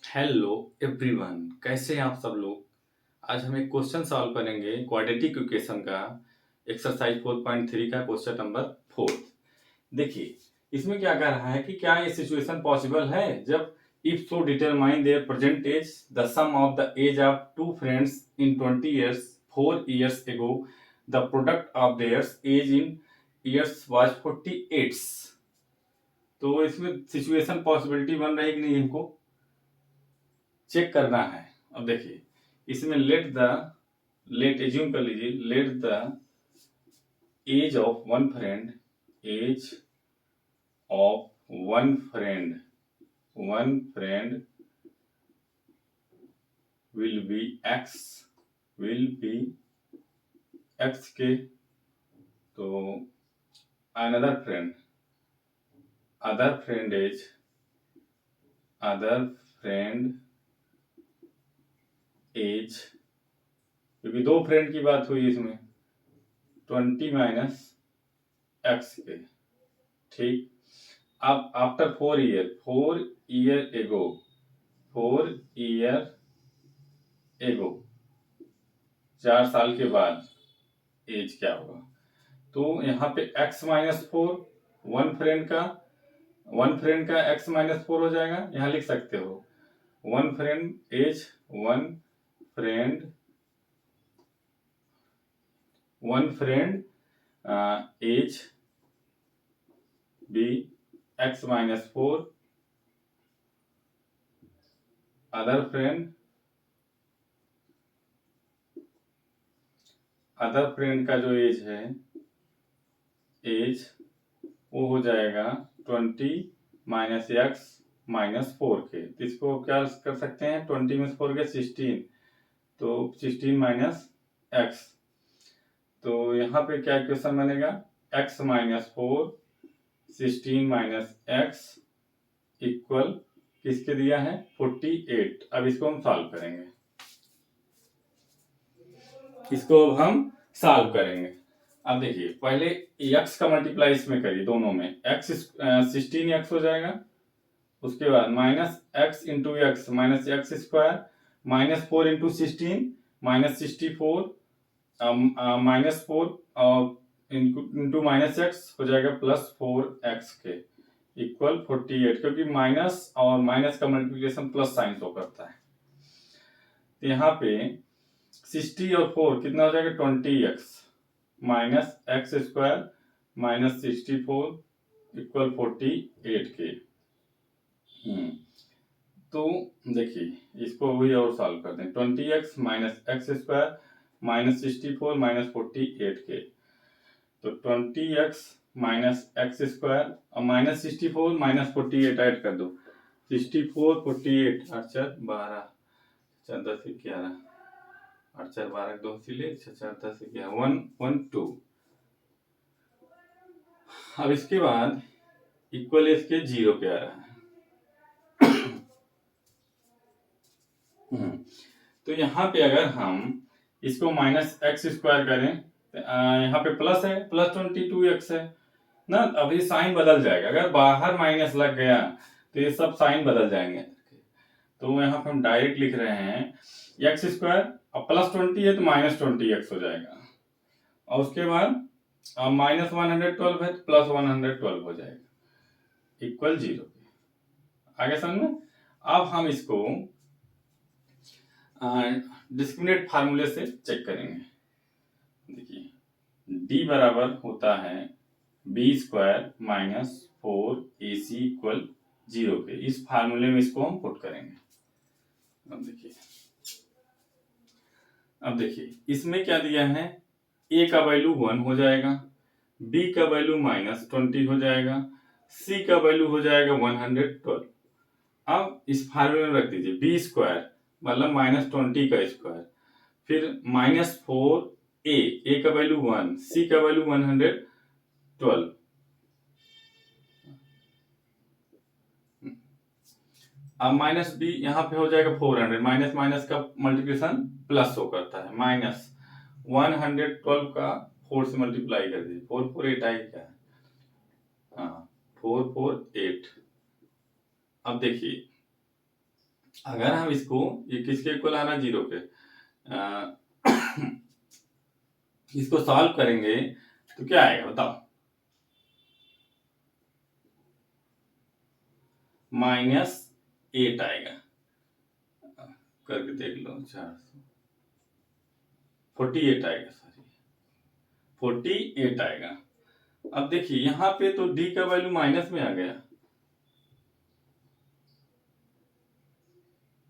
Hello everyone, कैसे हैं आप सब लोग। आज हम एक क्वेश्चन सॉल्व करेंगे क्वाड्रेटिक इक्वेशन का। एक्सरसाइज 4.3 का क्वेश्चन नंबर 4। देखिए, इसमें क्या कह रहा है कि क्या ये सिचुएशन पॉसिबल है जब if so determine their present age the sum of the age of two friends in 20 years 4 years ago the product of theirs age in years was 48। तो इसमें सिचुएशन पॉसिबिलिटी बन रही कि नहीं, इनको चेक करना है। अब देखिए, इसमें लेट एज्यूम कर लीजिए, let the age of one friend age of one friend will be x के। तो another friend other friend age, क्योंकि दो फ्रेंड की बात हुई इसमें, 20 माइनस एक्स के। ठीक। अब आफ्टर 4 ईयर एगो 4 साल के बाद एज क्या होगा। तो यहाँ पे x minus four one friend का x माइनस फोर हो जाएगा। यहाँ लिख सकते हो one friend age be x minus four, other friend का जो एज है वो हो जाएगा 20 माइनस एक्स माइनस फोर के। तो इसको क्या कर सकते हैं, 20 में 4 के 16, तो 16 माइनस एक्स। तो यहाँ पे क्या इक्वेशन बनेगा, x minus four 16 minus x equal किसके दिया है 48। अब इसको हम सॉल्व करेंगे, अब देखिए, पहले x का मल्टीप्लाई इसमें करिए, दोनों में x 16x हो जाएगा। उसके बाद minus x into x minus x square minus 4 into 16 minus 64 minus 4 into minus x हो जाएगा प्लस 4x के इक्वल 48, क्योंकि माइनस और माइनस का मल्टीप्लिकेशन प्लस साइन शो करता है। तो यहाँ पे 60 और 4 कितना हो जाएगा 20x minus x square minus 64 equal 48 के। तो देखिए, इसको वही और सॉल्व करते हैं, 20x minus x square minus 64 minus 48 के। तो 20x माइनस एक्स स्क्वायर और माइनस 64 माइनस 48 ऐड कर दो, 64 48 8 4 12 4 10 11 8 4 12 2 सिले 6 4 10 11 1 1 2। अब इसके बाद इक्वल इसके 0 पे आ रहा है। तो यहाँ पे अगर हम इसको माइनस एक्स स्क्वायर करें, यहाँ पे प्लस है, प्लस 22x है ना। अभी साइन बदल जाएगा, अगर बाहर माइनस लग गया तो ये सब साइन बदल जाएंगे। तो यहाँ पे हम डायरेक्ट लिख रहे हैं एक्स स्क्वायर, अब प्लस 20 है तो माइनस 20x हो जाएगा, और उसके बाद माइनस 112 है तो प्लस 112 हो जाएगा इक्वल 0। आगे समझ में। अब हम इसको डिस्क्रिमिनेट फार्मूले से चेक करेंगे। देखिए, d बराबर होता है B square minus 4ac equal 0 के। इस फार्मूले में इसको हम पुट करेंगे। अब देखिए इसमें क्या दिया है, a का वैल्यू 1 हो जाएगा, b का वैल्यू माइनस 20 हो जाएगा, c का वैल्यू हो जाएगा 112। अब इस फार्मूले में रख दीजिए बी स्क्वायर मतलब माइनस 20 का स्क्वायर, फिर माइनस 4 ए का वैल्यू 1, सी का वैल्यू 112। अब माइनस बी यहाँ पे हो जाएगा 400, माइनस माइनस का मल्टीप्लिकेशन प्लस हो करता है, माइनस 112 का 4 से मल्टीप्लाई कर दीजिए, 448 आई क्या है, हाँ 448। अब देखिए अगर हम इसको, ये किसके इक्वल आ रहा है, 0 के, इसको सॉल्व करेंगे तो क्या आएगा बताओ, -8 आएगा। करके देख लो, 48 आएगा, सॉरी 48 आएगा। अब देखिए यहाँ पे तो डी का वैल्यू माइनस में आ गया,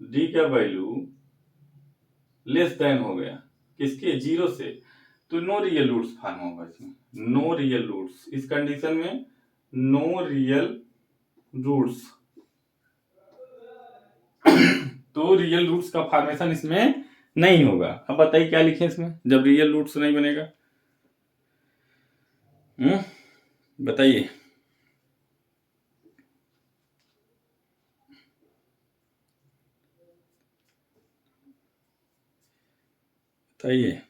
डी का वैल्यू लेस देन हो गया किसके, 0 से, तो नो रियल रूट्स फॉर्म होगा इसमें, नो रियल रूट्स, इस कंडीशन में नो रियल रूट्स। तो रियल रूट्स का फॉर्मेशन इसमें नहीं होगा। अब बताइए क्या लिखें इसमें जब रियल रूट्स नहीं बनेगा, बताइए। बताइए,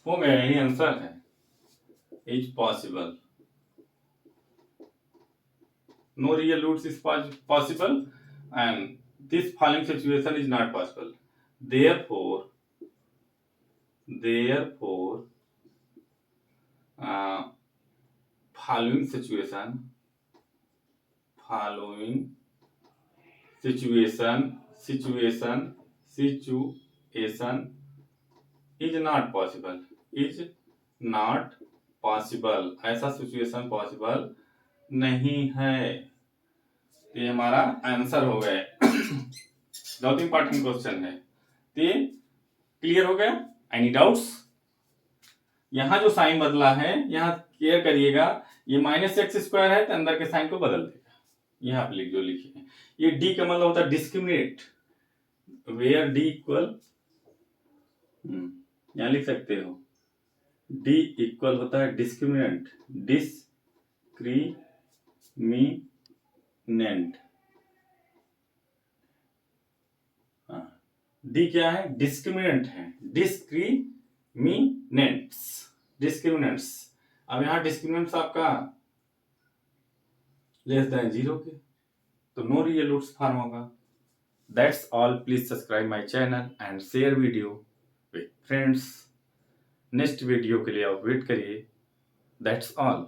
हो गया, यही आंसर है, is possible, no real roots is possible and this following situation is not possible, therefore following situation is not possible, is not possible, ऐसा सिचुएशन पॉसिबल नहीं है। ये हमारा आंसर हो गया। बहुत इंपॉर्टेंट क्वेश्चन है, ये क्लियर हो गया। Any doubts? यहां जो साइन बदला है, यहां क्लियर करिएगा, ये -x² है तो अंदर के साइन को बदल देगा। यहां पे लिख जो लिखिए, ये डी का मतलब होता है डिस्क्रिमिनेट, वेयर डी इक्वल, यहां लिख सकते हो डी इक्वल होता है डिस्क्रिमिनेंट, डिस्क्रिमिनेंट। डी क्या है, डिस्क्रिमिनेंट है, डिस्क्रिमिनेंट्स। अब यहां डिस्क्रिमिनेंट्स आपका लेस देन 0 के, तो नो रियल रूट्स फॉर्म होगा। That's all, please subscribe my channel and share video with friends. Next video के लिए आप वेट करिए। That's all.